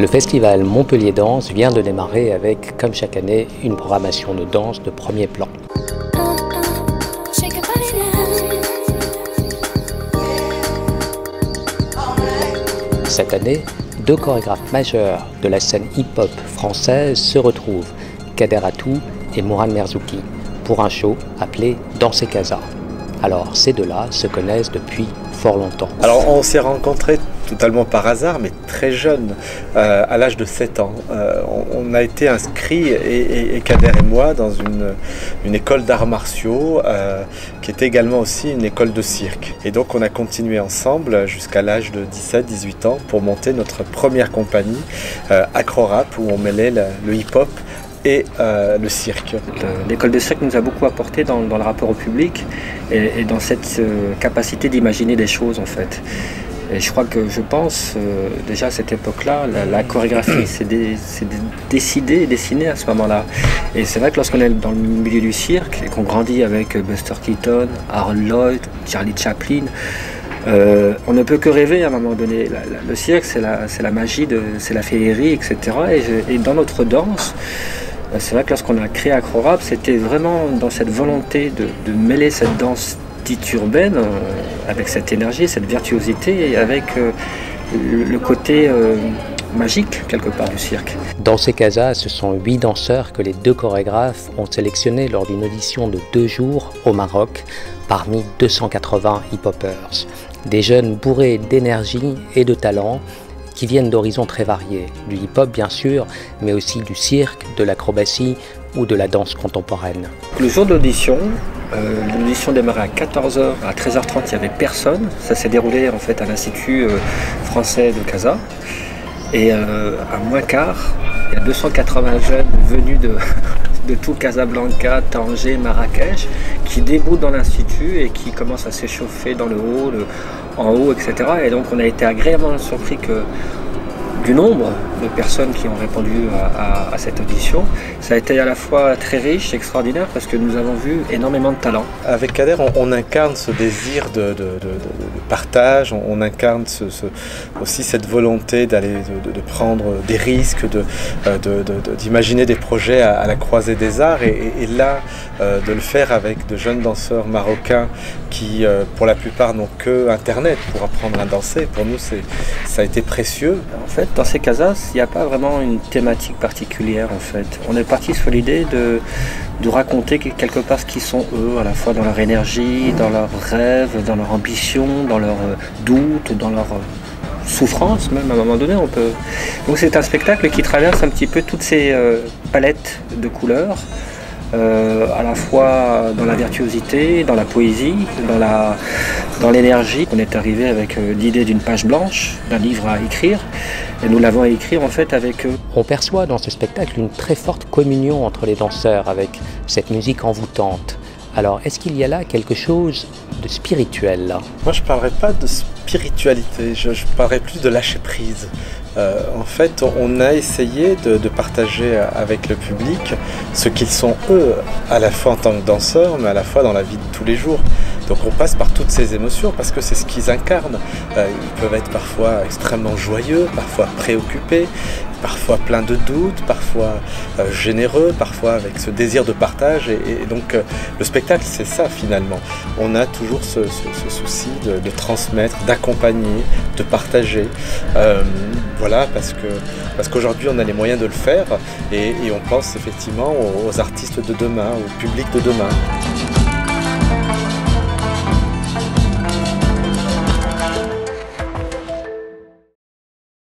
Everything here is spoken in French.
Le festival Montpellier Danse vient de démarrer avec, comme chaque année, une programmation de danse de premier plan. Cette année, deux chorégraphes majeurs de la scène hip-hop française se retrouvent, Kader Atou et Mourad Merzouki, pour un show appelé Danser Casa. Alors ces deux-là se connaissent depuis fort longtemps. Alors on s'est rencontrés totalement par hasard, mais très jeunes, à l'âge de 7 ans. On a été inscrits, et Kader et moi, dans une école d'arts martiaux, qui était également aussi une école de cirque. Et donc on a continué ensemble jusqu'à l'âge de 17-18 ans pour monter notre première compagnie, Acro-Rap, où on mêlait le hip-hop et le cirque. L'école de cirque nous a beaucoup apporté dans le rapport au public et dans cette capacité d'imaginer des choses en fait. Et je crois que déjà à cette époque-là, la chorégraphie s'est dessinée à ce moment-là. Et c'est vrai que lorsqu'on est dans le milieu du cirque et qu'on grandit avec Buster Keaton, Harold Lloyd, Charlie Chaplin, on ne peut que rêver à un moment donné. Le cirque, c'est la magie, c'est la féerie, etc. Et dans notre danse, c'est vrai que lorsqu'on a créé Acro-Rap, c'était vraiment dans cette volonté de mêler cette danse dite urbaine, avec cette énergie, cette virtuosité, et avec le côté magique, quelque part, du cirque. Danser Casa, ce sont 8 danseurs que les deux chorégraphes ont sélectionnés lors d'une audition de 2 jours au Maroc, parmi 280 hip-hoppers. Des jeunes bourrés d'énergie et de talent, qui viennent d'horizons très variés, du hip-hop bien sûr, mais aussi du cirque, de l'acrobatie ou de la danse contemporaine. Le jour de l'audition démarrait à 14h, à 13h30 il n'y avait personne. Ça s'est déroulé en fait à l'Institut français de Casa. Et à moins quart, il y a 280 jeunes venus de tout Casablanca, Tanger, Marrakech, qui déboutent dans l'Institut et qui commencent à s'échauffer dans le hall, en haut, etc. Et donc on a été agréablement surpris du nombre de personnes qui ont répondu à cette audition. Ça a été à la fois très riche, extraordinaire, parce que nous avons vu énormément de talent. Avec Kader, on incarne ce désir de partage, on incarne aussi cette volonté de prendre des risques, d'imaginer des projets à la croisée des arts, et là, de le faire avec de jeunes danseurs marocains qui, pour la plupart, n'ont que Internet pour apprendre à danser. Pour nous, ça a été précieux. En fait, dans ces casas, il n'y a pas vraiment une thématique particulière en fait. On est parti sur l'idée de raconter quelque part ce qu'ils sont eux, à la fois dans leur énergie, dans leurs rêves, dans leur ambition, dans leurs doutes, dans leur souffrance même à un moment donné. Donc c'est un spectacle qui traverse un petit peu toutes ces palettes de couleurs. À la fois dans la virtuosité, dans la poésie, dans l'énergie. On est arrivé avec l'idée d'une page blanche, d'un livre à écrire, et nous l'avons écrit en fait avec eux. On perçoit dans ce spectacle une très forte communion entre les danseurs avec cette musique envoûtante. Alors, est-ce qu'il y a là quelque chose de spirituel là? Moi, je ne parlerai pas de spiritualité, je parlerai plus de lâcher prise. En fait, on a essayé de partager avec le public ce qu'ils sont eux, à la fois en tant que danseurs, mais à la fois dans la vie de tous les jours. Donc on passe par toutes ces émotions parce que c'est ce qu'ils incarnent. Ils peuvent être parfois extrêmement joyeux, parfois préoccupés, parfois pleins de doutes, parfois généreux, parfois avec ce désir de partage. Et donc le spectacle, c'est ça finalement. On a toujours ce souci de transmettre, d'accompagner, de partager. Voilà, parce qu'aujourd'hui on a les moyens de le faire et on pense effectivement aux artistes de demain, au public de demain.